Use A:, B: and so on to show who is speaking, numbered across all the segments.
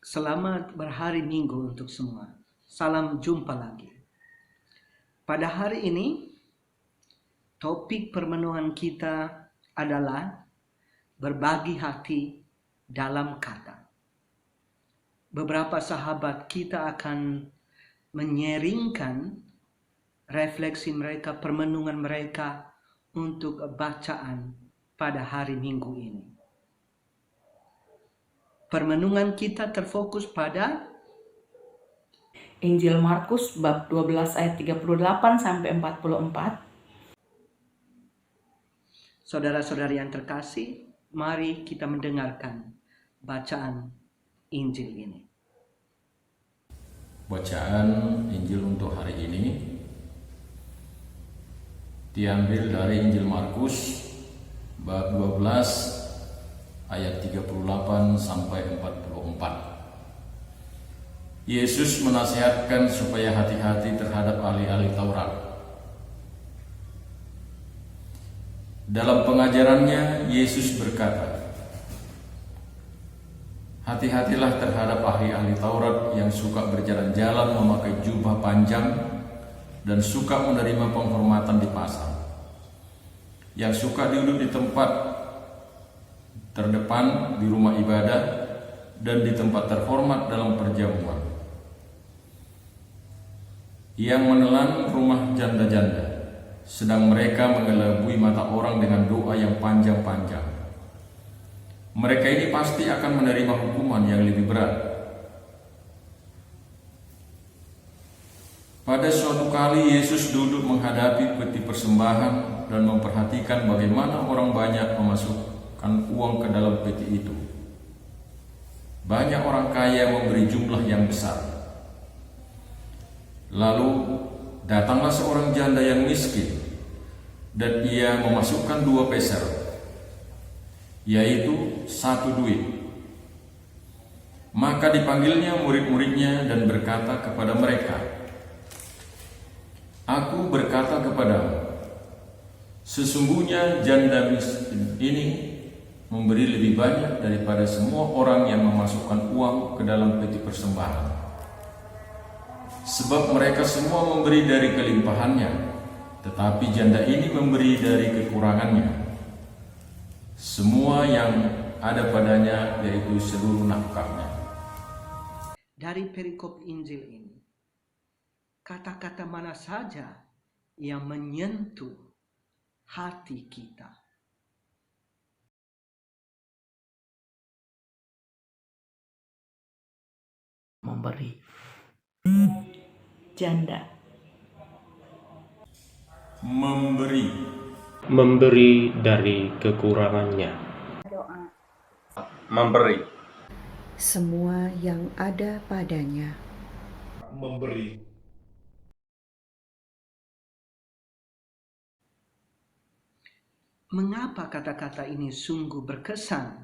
A: Selamat berhari Minggu untuk semua. Salam jumpa lagi. Pada hari ini, topik permenuhan kita adalah berbagi hati dalam kata. Beberapa sahabat kita akan menyeringkan refleksi mereka, permenungan mereka untuk bacaan pada hari Minggu ini. Permenungan kita terfokus pada
B: Injil Markus bab 12 ayat 38 sampai 44.
A: Saudara-saudari yang terkasih, mari kita mendengarkan bacaan Injil ini.
C: Bacaan Injil untuk hari ini diambil dari Injil Markus bab 12 ayat 38 sampai 44. Yesus menasihatkan supaya hati-hati terhadap ahli-ahli Taurat. Dalam pengajarannya, Yesus berkata, "Hati-hatilah terhadap ahli-ahli Taurat yang suka berjalan-jalan memakai jubah panjang dan suka menerima penghormatan di pasar, yang suka duduk di tempat terdepan di rumah ibadah dan di tempat terhormat dalam perjamuan, yang menelan rumah janda-janda, sedang mereka mengelabui mata orang dengan doa yang panjang-panjang. Mereka ini pasti akan menerima hukuman yang lebih berat." Pada suatu kali Yesus duduk menghadapi peti persembahan dan memperhatikan bagaimana orang banyak memasukkan uang ke dalam peti itu. Banyak orang kaya memberi jumlah yang besar. Lalu datanglah seorang janda yang miskin, dan ia memasukkan 2 peser, yaitu 1 duit. Maka dipanggilnya murid-muridnya dan berkata kepada mereka, "Aku berkata kepadamu, sesungguhnya janda miskin ini memberi lebih banyak daripada semua orang yang memasukkan uang ke dalam peti persembahan. Sebab mereka semua memberi dari kelimpahannya, tetapi janda ini memberi dari kekurangannya, semua yang ada padanya, yaitu seluruh nafkahnya."
A: Dari perikop Injil ini, kata-kata mana saja yang menyentuh hati kita?
B: Memberi. Janda.
D: Memberi dari kekurangannya.
E: Memberi.
F: Semua yang ada padanya.
E: Memberi.
A: Mengapa kata-kata ini sungguh berkesan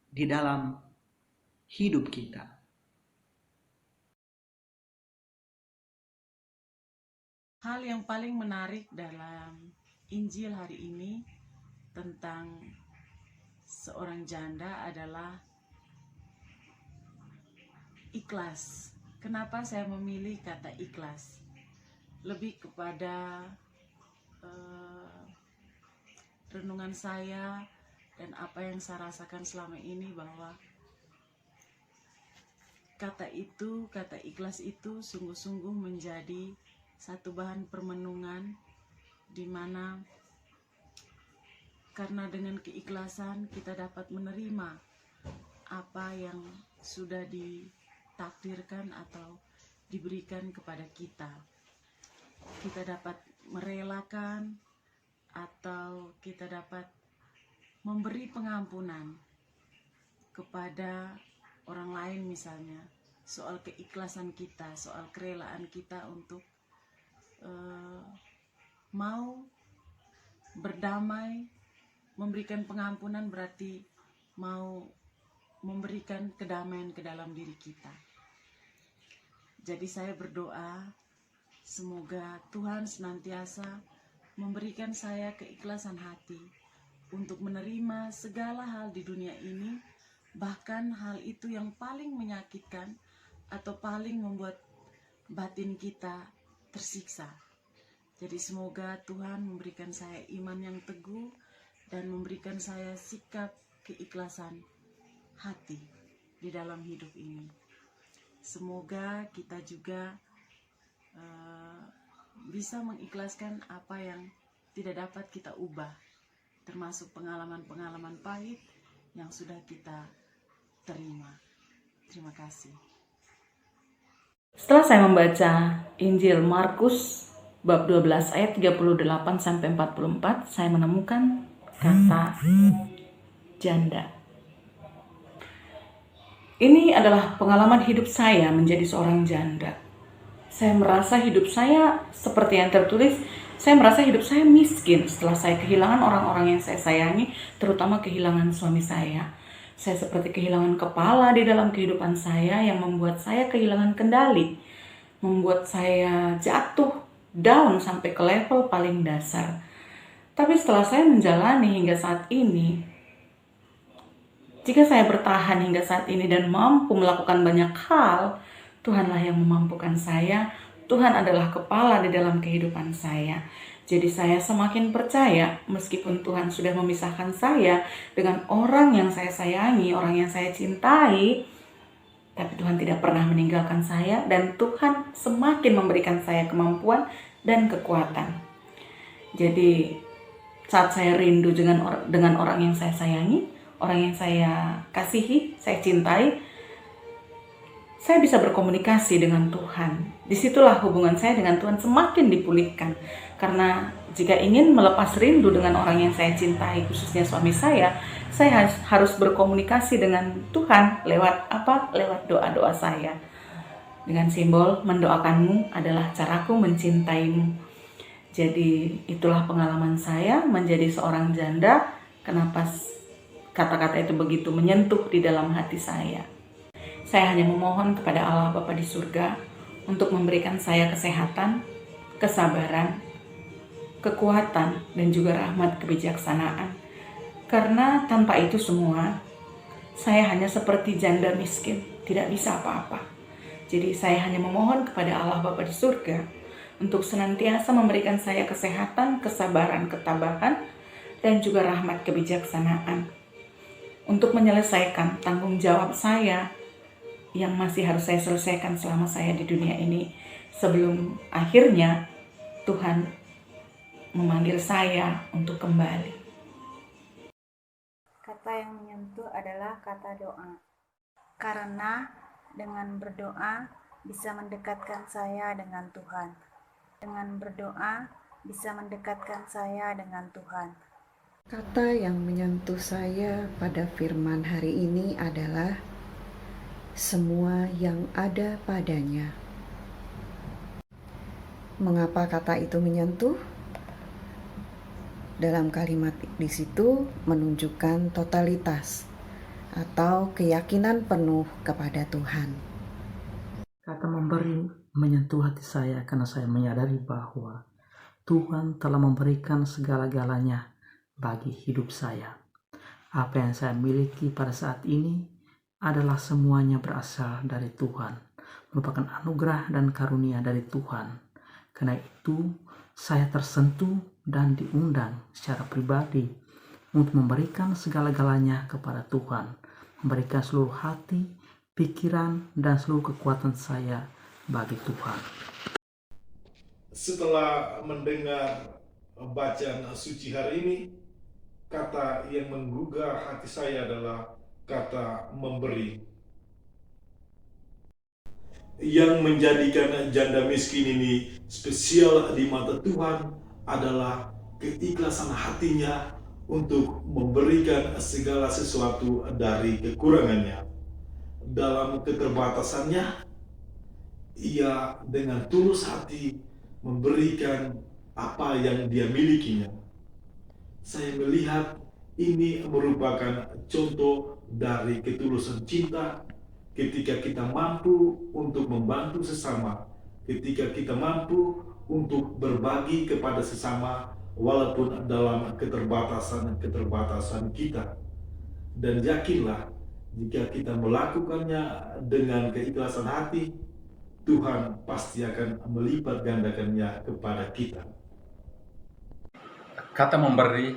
A: di dalam hidup kita?
G: Hal yang paling menarik dalam Injil hari ini tentang seorang janda adalah ikhlas. Kenapa saya memilih kata ikhlas? Lebih kepada renungan saya dan apa yang saya rasakan selama ini, bahwa kata ikhlas itu sungguh-sungguh menjadi satu bahan permenungan, di mana karena dengan keikhlasan kita dapat menerima apa yang sudah ditakdirkan atau diberikan kepada kita. Kita dapat merelakan atau kita dapat memberi pengampunan kepada orang lain, misalnya soal keikhlasan kita, soal kerelaan kita untuk mau berdamai. Memberikan pengampunan berarti mau memberikan kedamaian ke dalam diri kita. Jadi saya berdoa semoga Tuhan senantiasa memberikan saya keikhlasan hati untuk menerima segala hal di dunia ini, bahkan hal itu yang paling menyakitkan atau paling membuat batin kita tersiksa. Jadi semoga Tuhan memberikan saya iman yang teguh dan memberikan saya sikap keikhlasan hati di dalam hidup ini. Semoga kita juga bisa mengikhlaskan apa yang tidak dapat kita ubah, termasuk pengalaman-pengalaman pahit yang sudah kita terima. Terima kasih.
B: Setelah saya membaca Injil Markus bab 12 ayat 38 sampai 44, saya menemukan kata janda. Ini adalah pengalaman hidup saya menjadi seorang janda. Saya merasa hidup saya seperti yang tertulis, saya merasa hidup saya miskin setelah saya kehilangan orang-orang yang saya sayangi, terutama kehilangan suami saya. Saya seperti kehilangan kepala di dalam kehidupan saya yang membuat saya kehilangan kendali, membuat saya jatuh down sampai ke level paling dasar. Tapi setelah saya menjalani hingga saat ini, jika saya bertahan hingga saat ini dan mampu melakukan banyak hal, Tuhanlah yang memampukan saya. Tuhan adalah kepala di dalam kehidupan saya. Jadi saya semakin percaya meskipun Tuhan sudah memisahkan saya dengan orang yang saya sayangi, orang yang saya cintai, tapi Tuhan tidak pernah meninggalkan saya dan Tuhan semakin memberikan saya kemampuan dan kekuatan. Jadi saat saya rindu dengan orang yang saya sayangi, orang yang saya kasihi, saya cintai, saya bisa berkomunikasi dengan Tuhan. Disitulah hubungan saya dengan Tuhan semakin dipulihkan. Karena jika ingin melepas rindu dengan orang yang saya cintai, khususnya suami saya harus berkomunikasi dengan Tuhan lewat apa? Lewat doa-doa saya. Dengan simbol mendoakanmu adalah caraku mencintaimu. Jadi itulah pengalaman saya menjadi seorang janda. Kenapa kata-kata itu begitu menyentuh di dalam hati saya. Saya hanya memohon kepada Allah Bapa di surga untuk memberikan saya kesehatan, kesabaran, kekuatan, dan juga rahmat kebijaksanaan. Karena tanpa itu semua, saya hanya seperti janda miskin, tidak bisa apa-apa. Jadi saya hanya memohon kepada Allah Bapa di surga untuk senantiasa memberikan saya kesehatan, kesabaran, ketabahan, dan juga rahmat kebijaksanaan untuk menyelesaikan tanggung jawab saya yang masih harus saya selesaikan selama saya di dunia ini, sebelum akhirnya Tuhan memanggil saya untuk kembali.
H: Kata yang menyentuh adalah kata doa. Karena dengan berdoa bisa mendekatkan saya dengan Tuhan. Dengan berdoa bisa mendekatkan saya dengan Tuhan.
F: Kata yang menyentuh saya pada firman hari ini adalah semua yang ada padanya. Mengapa kata itu menyentuh? Dalam kalimat di situ menunjukkan totalitas atau keyakinan penuh kepada Tuhan.
A: Kata memberi menyentuh hati saya karena saya menyadari bahwa Tuhan telah memberikan segala-galanya bagi hidup saya. Apa yang saya miliki pada saat ini adalah semuanya berasal dari Tuhan, merupakan anugerah dan karunia dari Tuhan. Karena itu, saya tersentuh dan diundang secara pribadi untuk memberikan segala-galanya kepada Tuhan, memberikan seluruh hati, pikiran, dan seluruh kekuatan saya bagi Tuhan.
E: Setelah mendengar bacaan suci hari ini, kata yang menggugah hati saya adalah kata memberi. Yang menjadikan janda miskin ini spesial di mata Tuhan adalah keikhlasan hatinya untuk memberikan segala sesuatu dari kekurangannya. Dalam keterbatasannya, ia dengan tulus hati memberikan apa yang dia milikinya. Saya melihat ini merupakan contoh dari ketulusan cinta ketika kita mampu untuk membantu sesama, ketika kita mampu untuk berbagi kepada sesama walaupun dalam keterbatasan kita. Dan yakinlah, Jika kita melakukannya dengan keikhlasan hati, Tuhan pasti akan melipat gandakannya kepada kita.
I: Kata memberi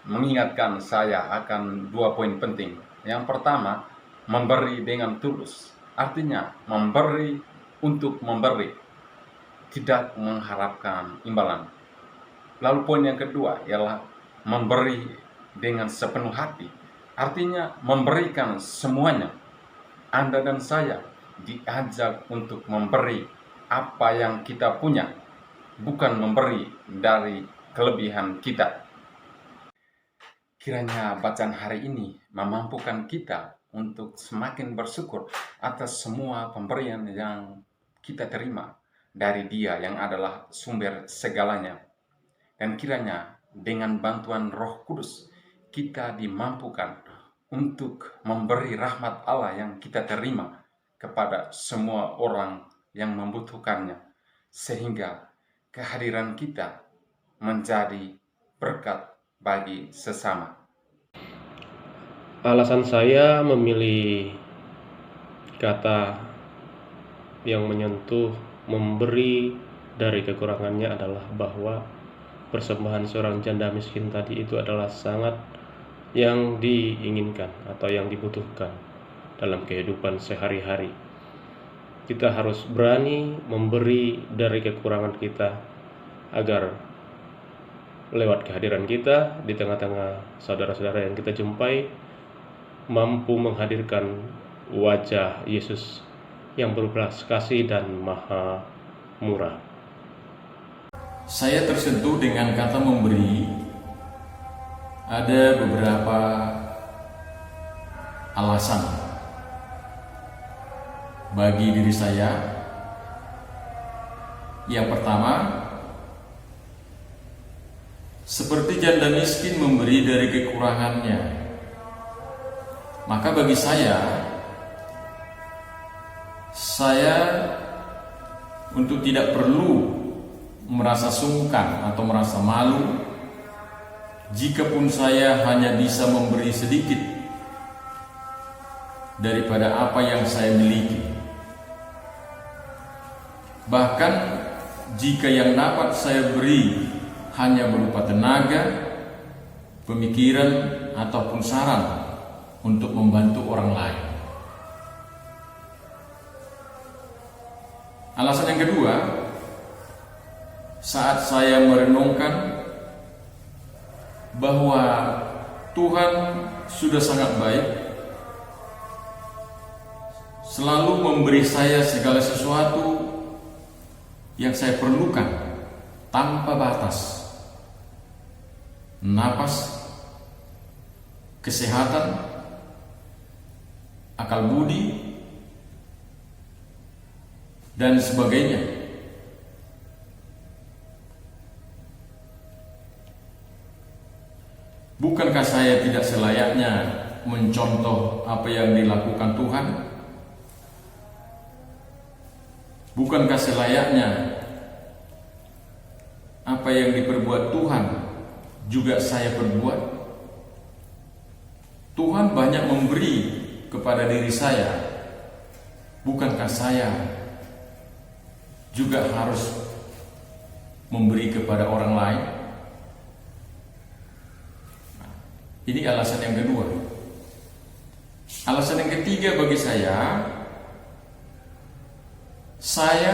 I: mengingatkan saya akan 2 poin penting. Yang pertama, memberi dengan tulus. Artinya, memberi untuk memberi, tidak mengharapkan imbalan. Lalu poin yang kedua ialah memberi dengan sepenuh hati. Artinya, memberikan semuanya. Anda dan saya diajak untuk memberi apa yang kita punya, bukan memberi dari kelebihan kita. Kiranya bacaan hari ini memampukan kita untuk semakin bersyukur atas semua pemberian yang kita terima dari Dia yang adalah sumber segalanya. Dan kiranya dengan bantuan Roh Kudus kita dimampukan untuk memberi rahmat Allah yang kita terima kepada semua orang yang membutuhkannya, sehingga kehadiran kita menjadi berkat bagi sesama.
D: Alasan saya memilih kata yang menyentuh memberi dari kekurangannya adalah bahwa persembahan seorang janda miskin tadi itu adalah sangat yang diinginkan atau yang dibutuhkan dalam kehidupan sehari-hari. Kita harus berani memberi dari kekurangan kita agar lewat kehadiran kita di tengah-tengah saudara-saudara yang kita jumpai mampu menghadirkan wajah Yesus yang berbelas kasih dan maha murah.
C: Saya tersentuh dengan kata memberi. Ada beberapa alasan bagi diri saya. Yang pertama, seperti janda miskin memberi dari kekurangannya, maka bagi saya untuk tidak perlu merasa sungkan atau merasa malu jikapun saya hanya bisa memberi sedikit daripada apa yang saya miliki. Bahkan jika yang dapat saya beri hanya berupa tenaga, pemikiran, ataupun saran untuk membantu orang lain. Alasan yang kedua, saat saya merenungkan bahwa Tuhan sudah sangat baik, selalu memberi saya segala sesuatu yang saya perlukan tanpa batas. Napas, kesehatan, akal budi, dan sebagainya. Bukankah saya tidak selayaknya mencontoh apa yang dilakukan Tuhan? Bukankah selayaknya apa yang diperbuat Tuhan juga saya perbuat? Tuhan banyak memberi kepada diri saya. Bukankah saya juga harus memberi kepada orang lain? Ini alasan yang kedua. Alasan yang ketiga bagi saya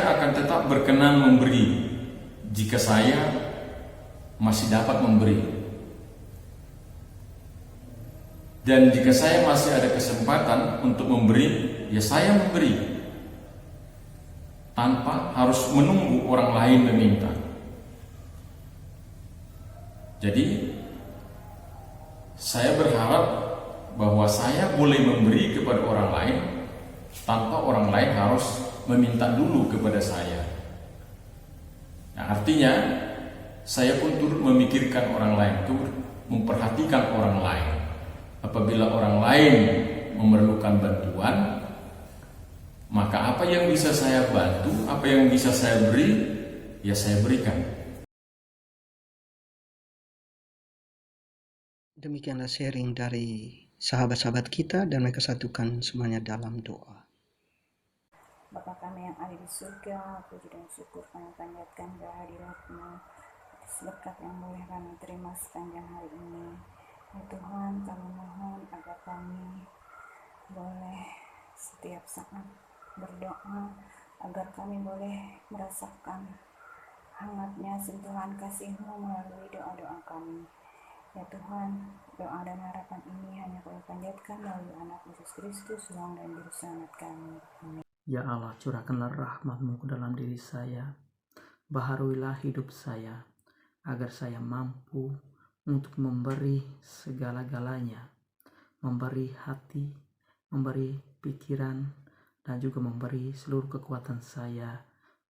C: akan tetap berkenan memberi jika saya masih dapat memberi. Dan jika saya masih ada kesempatan untuk memberi, ya saya memberi tanpa harus menunggu orang lain meminta. Jadi saya berharap bahwa saya boleh memberi kepada orang lain tanpa orang lain harus meminta dulu kepada saya. Nah, artinya saya pun turut memikirkan orang lain, turut memperhatikan orang lain. Apabila orang lain memerlukan bantuan, maka apa yang bisa saya bantu, apa yang bisa saya beri, ya saya berikan.
A: Demikianlah sharing dari
J: sahabat-sahabat kita dan mereka satukan semuanya dalam doa.
H: Bapa kami yang ada di surga, puji dan syukur kami panjatkan kehadirat-Mu atas berkat yang boleh kami terima sepanjang hari ini. Ya Tuhan, kami mohon agar kami boleh setiap saat berdoa, agar kami boleh merasakan hangatnya sentuhan kasih-Mu melalui doa-doa kami. Ya Tuhan, doa dan harapan ini hanya kami panjatkan melalui anak Yesus Kristus, Tuhan dan Juru Selamat kami. Amin.
A: Ya Allah, curahkanlah rahmat-Mu ke dalam diri saya. Baharuilah hidup saya, agar saya mampu untuk memberi segala-galanya, memberi hati, memberi pikiran, dan juga memberi seluruh kekuatan saya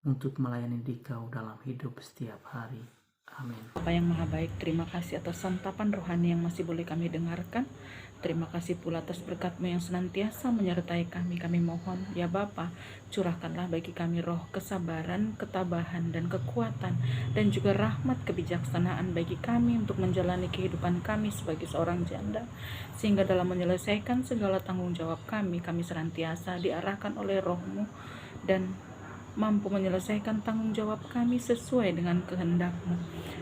A: untuk melayani Dikau dalam hidup setiap hari. Amin.
B: Bapa yang Maha Baik, terima kasih atas santapan rohani yang masih boleh kami dengarkan. Terima kasih pula atas berkat-Mu yang senantiasa menyertai kami. Kami mohon, ya Bapa, curahkanlah bagi kami roh kesabaran, ketabahan, dan kekuatan, dan juga rahmat kebijaksanaan bagi kami untuk menjalani kehidupan kami sebagai seorang janda, sehingga dalam menyelesaikan segala tanggung jawab kami senantiasa diarahkan oleh Roh-Mu dan mampu menyelesaikan tanggung jawab kami sesuai dengan kehendak-Mu.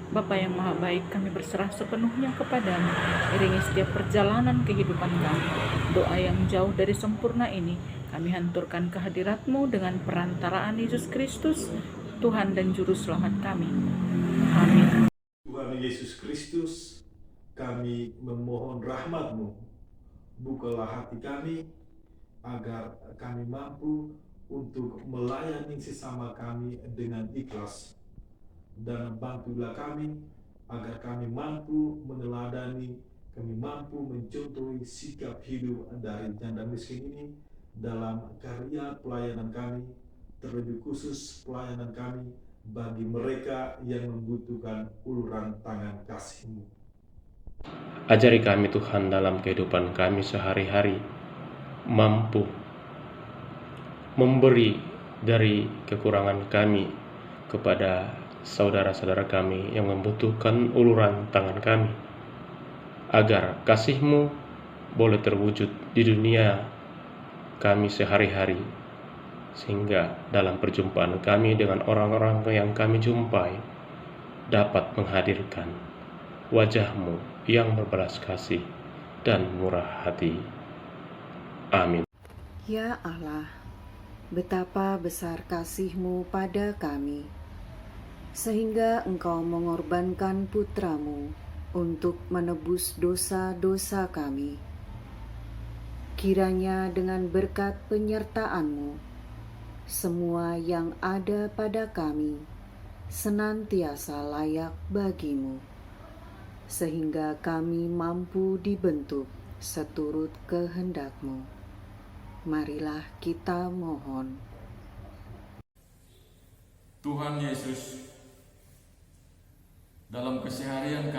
B: Bapa yang Maha Baik, kami berserah sepenuhnya kepadamu. Iringi setiap perjalanan kehidupan kami. Doa yang jauh dari sempurna ini kami hanturkan kehadirat-Mu dengan perantaraan Yesus Kristus, Tuhan dan Juru Selamat kami. Amin.
E: Tuhan Yesus Kristus, kami memohon rahmat-Mu. Bukalah hati kami, agar kami mampu untuk melayani sesama kami dengan ikhlas, dan bantulah kami agar kami mampu meneladani, kami mampu mencontohi sikap hidup dari janda miskin ini dalam karya pelayanan kami, terlebih khusus pelayanan kami bagi mereka yang membutuhkan uluran tangan kasih-Mu.
D: Ajari kami Tuhan dalam kehidupan kami sehari-hari, mampu memberi dari kekurangan kami kepada saudara-saudara kami yang membutuhkan uluran tangan kami, agar kasih-Mu boleh terwujud di dunia kami sehari-hari, sehingga dalam perjumpaan kami dengan orang-orang yang kami jumpai dapat menghadirkan wajah-Mu yang berbelas kasih dan murah hati. Amin.
F: Ya Allah, betapa besar kasih-Mu pada kami, sehingga Engkau mengorbankan putra-Mu untuk menebus dosa-dosa kami. Kiranya dengan berkat penyertaan-Mu, semua yang ada pada kami senantiasa layak bagi-Mu, sehingga kami mampu dibentuk seturut kehendak-Mu. Marilah kita mohon.
C: Tuhan Yesus, dalam keseharian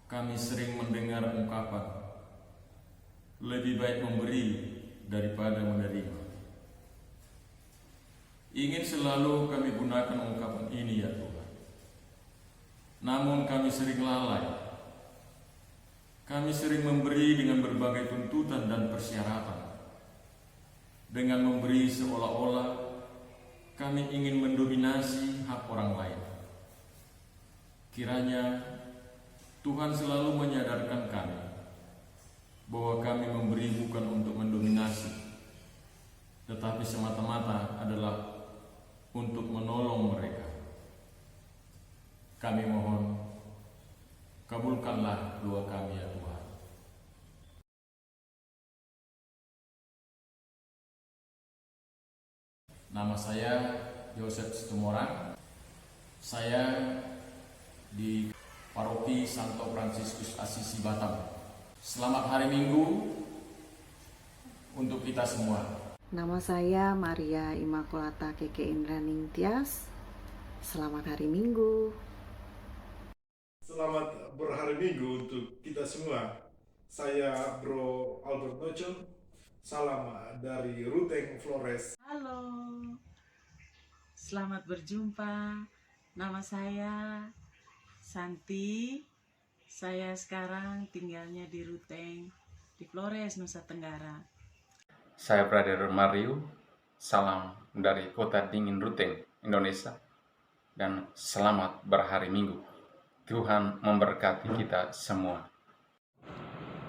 C: kami sering mendengar ungkapan, lebih baik memberi daripada menerima. Ingin selalu kami gunakan ungkapan ini ya Tuhan. Namun kami sering lalai. Kami sering memberi dengan berbagai tuntutan dan persyaratan. Dengan memberi seolah-olah kami ingin mendominasi hak orang lain. Kiranya Tuhan selalu menyadarkan kami bahwa kami memberi bukan untuk mendominasi, tetapi semata-mata adalah untuk menolong mereka. Kami mohon, kabulkanlah doa kami ya Tuhan. Nama saya Yosef Situmorang. Saya di Paroki Santo Fransiskus Assisi Batam. Selamat hari Minggu untuk kita semua.
F: Nama saya Maria Immaculata Keke Indraning Tias. Selamat hari Minggu.
E: Selamat berhari Minggu untuk kita semua. Saya Bro Albert Nocon. Salam dari Ruteng Flores.
G: Halo, selamat berjumpa. Nama saya Santi. Saya sekarang tinggalnya di Ruteng, di Flores, Nusa Tenggara.
I: Saya Brother Mario, salam dari kota dingin Ruteng, Indonesia, dan selamat berhari Minggu. Tuhan memberkati kita semua.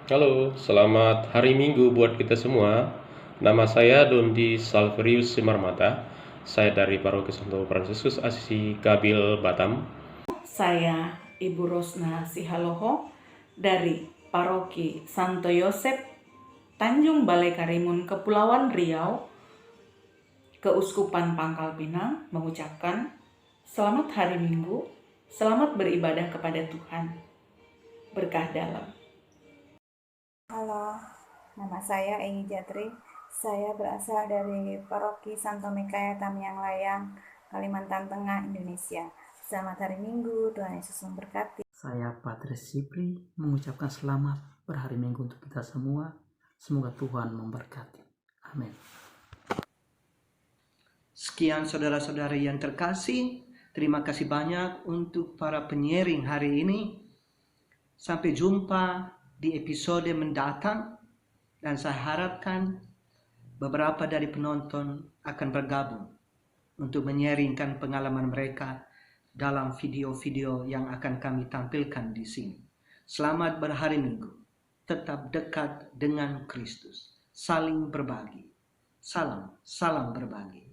D: Halo, selamat hari Minggu buat kita semua. Nama saya Dondi Salverius Simarmata. Saya dari Paroki Santo Fransiskus Asisi Kabil, Batam.
B: Saya Ibu Rosna Sihaloho dari Paroki Santo Yosep, Tanjung Balai Karimun, Kepulauan Riau, Keuskupan Pangkal Pinang, mengucapkan selamat hari Minggu, selamat beribadah kepada Tuhan. Berkah dalam.
H: Halo, nama saya Egi Jatri. Saya berasal dari Paroki Santo Mikael Tamiang Layang, Kalimantan Tengah, Indonesia. Selamat hari Minggu, Tuhan Yesus memberkati.
A: Saya Patrice Sipri mengucapkan selamat berhari Minggu untuk kita semua. Semoga Tuhan memberkati. Amin.
J: Sekian saudara-saudari yang terkasih, terima kasih banyak untuk para penyiaring hari ini. Sampai jumpa di episode mendatang, dan saya harapkan beberapa dari penonton akan bergabung untuk menyaringkan pengalaman mereka dalam video-video yang akan kami tampilkan di sini. Selamat berhari Minggu, tetap dekat dengan Kristus, saling berbagi. Salam berbagi.